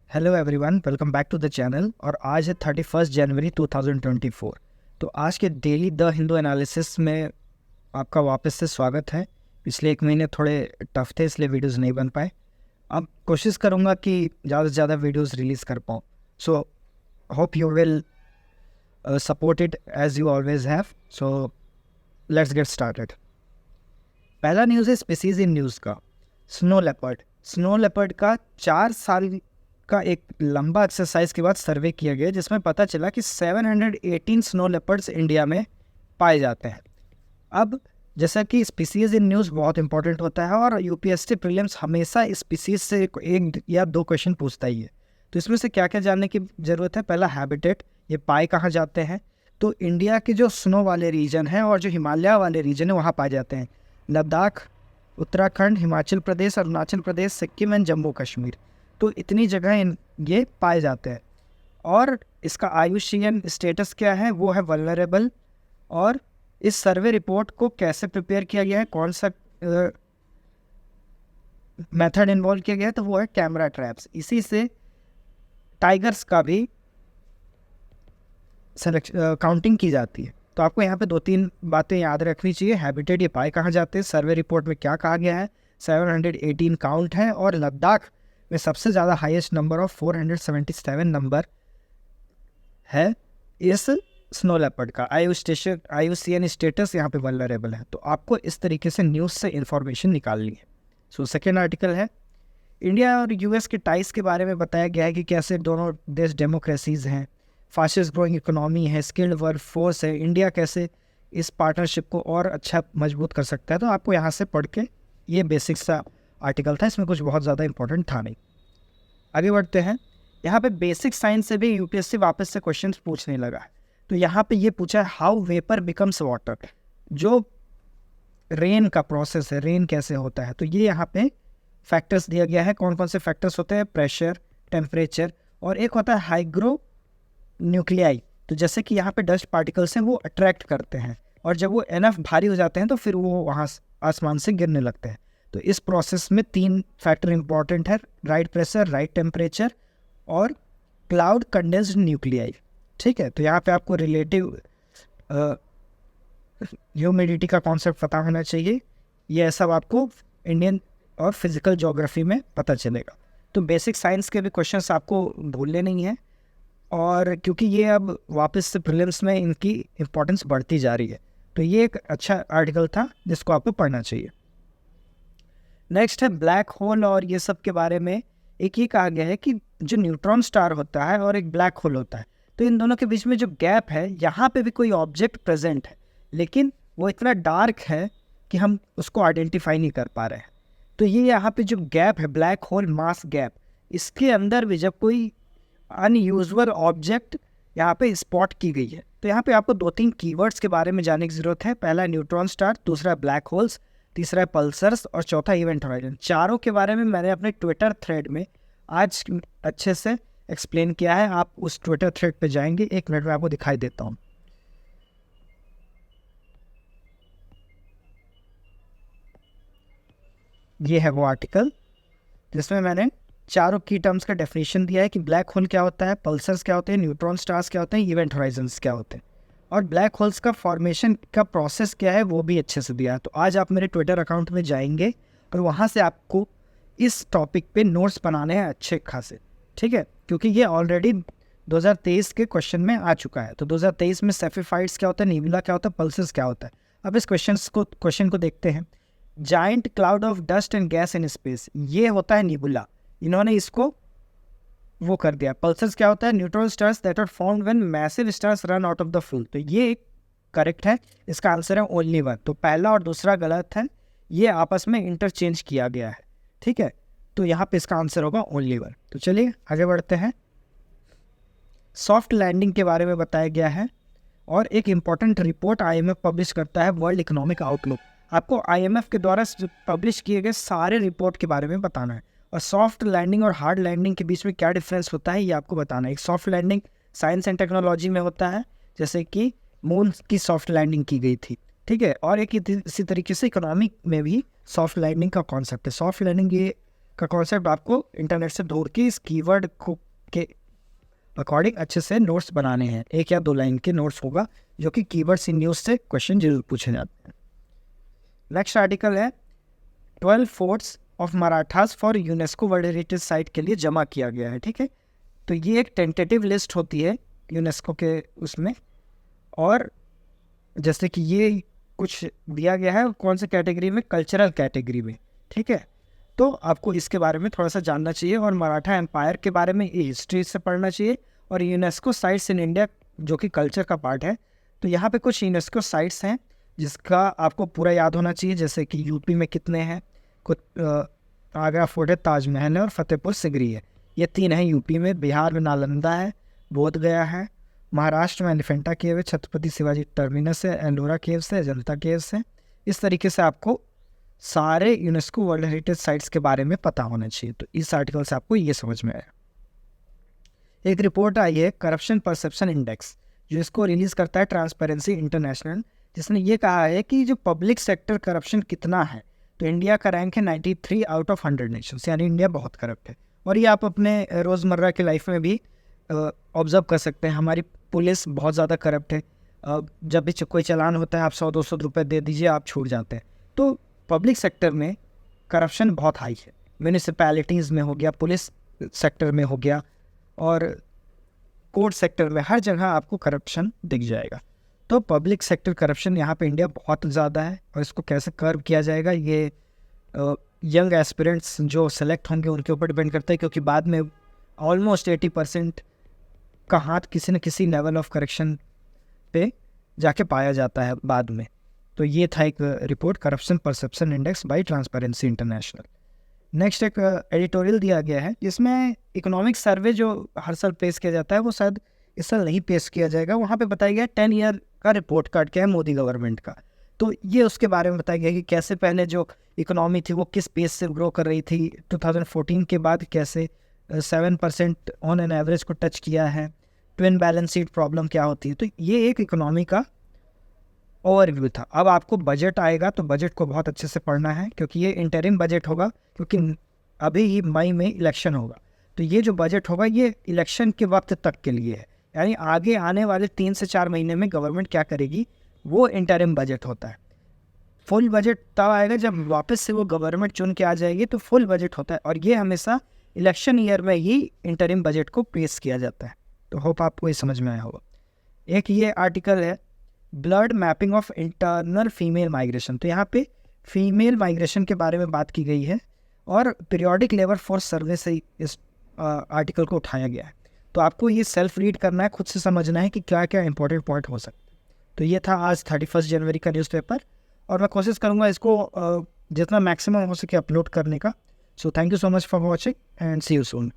Hello everyone, welcome back to the channel. और आज है 31 जनवरी 2024। तो आज के डेली द हिंदू एनालिसिस में आपका वापस से स्वागत है। पिछले एक महीने थोड़े टफ थे, इसलिए वीडियोस नहीं बन पाए। अब कोशिश करूँगा कि ज़्यादा से ज़्यादा वीडियोस रिलीज़ कर पाऊँ। So hope you will support it as you always have. So let's get started. पहला न्यूज़ है स्पीसीज इन न्यूज़ का। स्नो लेपर्ड का 4 साल का एक लंबा एक्सरसाइज के बाद सर्वे किया गया, जिसमें पता चला कि 718 स्नो लेपर्ड्स इंडिया में पाए जाते हैं। अब जैसा कि स्पीसीज इन न्यूज़ बहुत इंपॉर्टेंट होता है और यूपीएससी प्रीलिम्स हमेशा स्पीसीज से एक या दो क्वेश्चन पूछता ही है। तो इसमें से क्या क्या जानने की ज़रूरत है। पहला, हैबिटेट, ये पाए कहाँ जाते हैं। तो इंडिया के जो स्नो वाले रीजन हैं और जो हिमालय वाले रीजन है वहाँ पाए जाते हैं। लद्दाख, उत्तराखंड, हिमाचल प्रदेश, अरुणाचल प्रदेश, सिक्किम एंड जम्मू कश्मीर। तो इतनी जगह ये पाए जाते हैं। और इसका IUCN स्टेटस क्या है, वो है वल्नरेबल। और इस सर्वे रिपोर्ट को कैसे प्रिपेयर किया गया है, कौन सा मेथड इन्वॉल्व किया गया है, तो वो है कैमरा ट्रैप्स। इसी से टाइगर्स का भी काउंटिंग की जाती है। तो आपको यहाँ पे 2-3 बातें याद रखनी चाहिए। हैबिटेट, ये पाए कहाँ जाते हैं, सर्वे रिपोर्ट में क्या कहा गया है, 718 काउंट है। और लद्दाख में सबसे ज़्यादा हाईएस्ट नंबर ऑफ 477 नंबर है इस स्नो लेपर्ड का। IUCN स्टेटस यहाँ पे वल्नरेबल है। तो आपको इस तरीके से न्यूज़ से इंफॉर्मेशन निकालनी है। सो सेकेंड आर्टिकल है, इंडिया और US के टाइज के बारे में बताया गया है कि कैसे दोनों देश डेमोक्रेसीज हैं, फास्टेस्ट ग्रोइंग इकोनॉमी है, स्किल्ड वर्क फोर्स है। इंडिया कैसे इस पार्टनरशिप को और अच्छा मजबूत कर सकता है। तो आपको यहाँ से पढ़ के, ये बेसिक सा आर्टिकल था, इसमें कुछ बहुत ज़्यादा इंपॉर्टेंट था नहीं। आगे बढ़ते हैं। यहाँ पे बेसिक साइंस से भी यूपीएससी वापस से क्वेश्चंस पूछने लगा है। तो यहाँ पे ये पूछा है, हाउ वेपर बिकम्स वाटर। जो रेन का प्रोसेस है, रेन कैसे होता है, तो ये यहाँ पे फैक्टर्स दिया गया है। कौन कौन से फैक्टर्स होते हैं, प्रेशर, टेम्परेचर, और एक होता है हाइग्रो न्यूक्लियाई। तो जैसे कि यहाँ पे डस्ट पार्टिकल्स हैं, वो अट्रैक्ट करते हैं, और जब वो एनफ भारी हो जाते हैं तो फिर वो वहाँ आसमान से गिरने लगते हैं। तो इस प्रोसेस में 3 फैक्टर इंपॉर्टेंट है, राइट प्रेशर, राइट टेम्परेचर और क्लाउड कंडेंस्ड न्यूक्लियाई। ठीक है, तो यहाँ पे आपको रिलेटिव ह्यूमिडिटी का कॉन्सेप्ट पता होना चाहिए। ये सब आपको इंडियन और फिजिकल ज्योग्राफी में पता चलेगा। तो बेसिक साइंस के भी क्वेश्चंस आपको भूलने नहीं हैं, और क्योंकि ये अब वापस से प्रीलिम्स में इनकी इम्पोर्टेंस बढ़ती जा रही है। तो ये एक अच्छा आर्टिकल था जिसको आपको पढ़ना चाहिए। नेक्स्ट है ब्लैक होल, और ये सब के बारे में एक ही कहा गया है कि जो न्यूट्रॉन स्टार होता है और एक ब्लैक होल होता है, तो इन दोनों के बीच में जो गैप है, यहाँ पे भी कोई ऑब्जेक्ट प्रेजेंट है, लेकिन वो इतना डार्क है कि हम उसको आइडेंटिफाई नहीं कर पा रहे हैं। तो ये यहाँ पे जो गैप है, ब्लैक होल मास गैप, इसके अंदर भी जब कोई अनयूजुअल ऑब्जेक्ट यहाँ पे स्पॉट की गई है, तो यहाँ पे आपको 2-3 कीवर्ड्स के बारे में जानने की ज़रूरत है। पहला न्यूट्रॉन स्टार, दूसरा ब्लैक होल्स, तीसरा है पल्सर्स, और चौथा इवेंट होराइजन। चारों के बारे में मैंने अपने ट्विटर थ्रेड में आज अच्छे से एक्सप्लेन किया है। आप उस ट्विटर थ्रेड पे जाएंगे, 1 मिनट में आपको दिखाई देता हूँ। ये है वो आर्टिकल जिसमें मैंने चारों की टर्म्स का डेफिनेशन दिया है कि ब्लैक होल क्या होता है, पल्सर्स क्या होते हैं, न्यूट्रॉन स्टार्स क्या होते हैं, इवेंट होराइजन्स क्या होते हैं, और ब्लैक होल्स का फॉर्मेशन का प्रोसेस क्या है, वो भी अच्छे से दिया है। तो आज आप मेरे ट्विटर अकाउंट में जाएंगे और वहाँ से आपको इस टॉपिक पे नोट्स बनाने हैं अच्छे खासे। ठीक है, क्योंकि ये ऑलरेडी 2023 के क्वेश्चन में आ चुका है। तो 2023 में सेफिफाइड्स क्या होता है, नीबुला क्या होता है, पल्सर्स क्या होता है। अब इस क्वेश्चन को देखते हैं। Giant cloud of dust and gas in space, ये होता है नीबुला। इन्होंने इसको वो कर दिया। पल्सर्स क्या होता है, neutron stars that are formed when massive stars run out of the fuel. तो ये करेक्ट है, इसका आंसर है ओनली 1। तो पहला और दूसरा गलत है, ये आपस में इंटरचेंज किया गया है। ठीक है, तो यहाँ पे इसका आंसर होगा ओनली 1। तो चलिए आगे बढ़ते हैं। सॉफ्ट लैंडिंग के बारे में बताया गया है, और एक इम्पॉर्टेंट रिपोर्ट IMF पब्लिश करता है, वर्ल्ड इकोनॉमिक आउटलुक। आपको IMF के द्वारा पब्लिश किए गए सारे रिपोर्ट के बारे में बताना है, और सॉफ्ट लैंडिंग और हार्ड लैंडिंग के बीच में क्या डिफरेंस होता है ये आपको बताना है। एक soft landing science and technology में होता है, जैसे कि मून की सॉफ्ट लैंडिंग की गई थी। ठीक है, और एक इसी तरीके से इकोनॉमिक में भी सॉफ्ट लैंडिंग का कॉन्सेप्ट है। सॉफ्ट लैंडिंग ये का कॉन्सेप्ट आपको इंटरनेट से ढूंढ के इस कीवर्ड को के अकॉर्डिंग अच्छे से नोट्स बनाने हैं। 1 या 2 लाइन के नोट्स होगा जो कि कीवर्ड्स इन न्यूज़ से क्वेश्चन जरूर पूछे जाते हैं। नेक्स्ट आर्टिकल है 12 forts of Marathas for UNESCO world heritage site के लिए जमा किया गया है। ठीक है, तो ये एक टेंटेटिव लिस्ट होती है यूनेस्को के उसमें, और जैसे कि ये कुछ दिया गया है कौन से कैटेगरी में, कल्चरल कैटेगरी में। ठीक है, तो आपको इसके बारे में थोड़ा सा जानना चाहिए, और मराठा एम्पायर के बारे में हिस्ट्री से पढ़ना चाहिए, और यूनेस्को साइट्स इन इंडिया जो कि कल्चर का पार्ट है। तो यहाँ पे कुछ यूनेस्को साइट्स हैं जिसका आपको पूरा याद होना चाहिए, जैसे कि यूपी में कितने हैं, कुछ आगरा फोर्ट है, ताजमहल है और फतेहपुर सिकरी है, ये 3 हैं यूपी में। बिहार में नालंदा है, बोध गया है। महाराष्ट्र में एलिफेंटा केव है, छत्रपति शिवाजी टर्मिनस है, एलोरा केव्स है, अजंता केव्स है। इस तरीके से आपको सारे यूनेस्को वर्ल्ड हेरिटेज साइट्स के बारे में पता होना चाहिए। तो इस आर्टिकल से आपको ये समझ में आया। एक रिपोर्ट आई है करप्शन परसेप्शन इंडेक्स, जो इसको रिलीज़ करता है ट्रांसपेरेंसी इंटरनेशनल, जिसने ये कहा है कि जो पब्लिक सेक्टर करप्शन कितना है, तो इंडिया का रैंक है 93 आउट ऑफ 100 नेशंस, यानी इंडिया बहुत करप्ट है। और ये आप अपने रोज़मर्रा की लाइफ में भी ऑब्जर्व कर सकते हैं। हमारी पुलिस बहुत ज़्यादा करप्ट है। जब भी कोई चालान होता है, आप 100-200 रुपये दे दीजिए, आप छूट जाते हैं। तो पब्लिक सेक्टर में करप्शन बहुत हाई है। म्यूनिसिपैलिटीज़ में हो गया, पुलिस सेक्टर में हो गया, और कोर्ट सेक्टर में, हर जगह आपको करप्शन दिख जाएगा। तो पब्लिक सेक्टर करप्शन यहाँ पे इंडिया बहुत ज़्यादा है, और इसको कैसे कर्व किया जाएगा ये यंग एस्पिरेंट्स जो सेलेक्ट होंगे उनके ऊपर डिपेंड करता है, क्योंकि बाद में ऑलमोस्ट 80% का हाथ किसी न किसी लेवल ऑफ करेक्शन पे जाके पाया जाता है बाद में। तो ये था एक report corruption perception index bye transparency international. Next एक एडिटोरियल दिया गया है जिसमें इकोनॉमिक सर्वे जो हर साल पेश किया जाता है वो शायद इस साल नहीं पेश किया जाएगा। वहाँ पे बताया गया 10 ईयर का रिपोर्ट कार्ड क्या है मोदी गवर्नमेंट का। तो ये उसके बारे में बताया गया कि कैसे पहले जो इकोनॉमी थी वो किस पेस से ग्रो कर रही थी, 2014 के बाद कैसे 7% ऑन एन एवरेज को टच किया है, ट्विन बैलेंस शीट प्रॉब्लम क्या होती है। तो ये एक इकोनॉमी का ओवरव्यू था। अब आपको बजट आएगा तो बजट को बहुत अच्छे से पढ़ना है, क्योंकि ये इंटरिम बजट होगा, क्योंकि अभी ही मई में इलेक्शन होगा। तो ये जो बजट होगा ये इलेक्शन के वक्त तक के लिए है, यानी आगे आने वाले 3 से 4 महीने में गवर्नमेंट क्या करेगी वो इंटरिम बजट होता है। फुल बजट तब आएगा जब वापस से वो गवर्नमेंट चुन के आ जाएगी, तो फुल बजट होता है, और ये हमेशा इलेक्शन ईयर में ही इंटरिम बजट को पेश किया जाता है। तो होप आपको ये समझ में आया होगा। एक ये आर्टिकल है blood mapping of internal female migration. तो यहाँ पे फीमेल माइग्रेशन के बारे में बात की गई है, और पीरियोडिक लेबर फोर्स सर्वे से इस आर्टिकल को उठाया गया है। तो आपको ये सेल्फ रीड करना है, खुद से समझना है कि क्या क्या इंपॉर्टेंट पॉइंट हो सकते हैं। तो ये था आज 31 जनवरी का न्यूज़पेपर, और मैं कोशिश करूँगा इसको जितना मैक्सिमम हो सके अपलोड करने का। So thank you so much for watching and see you soon.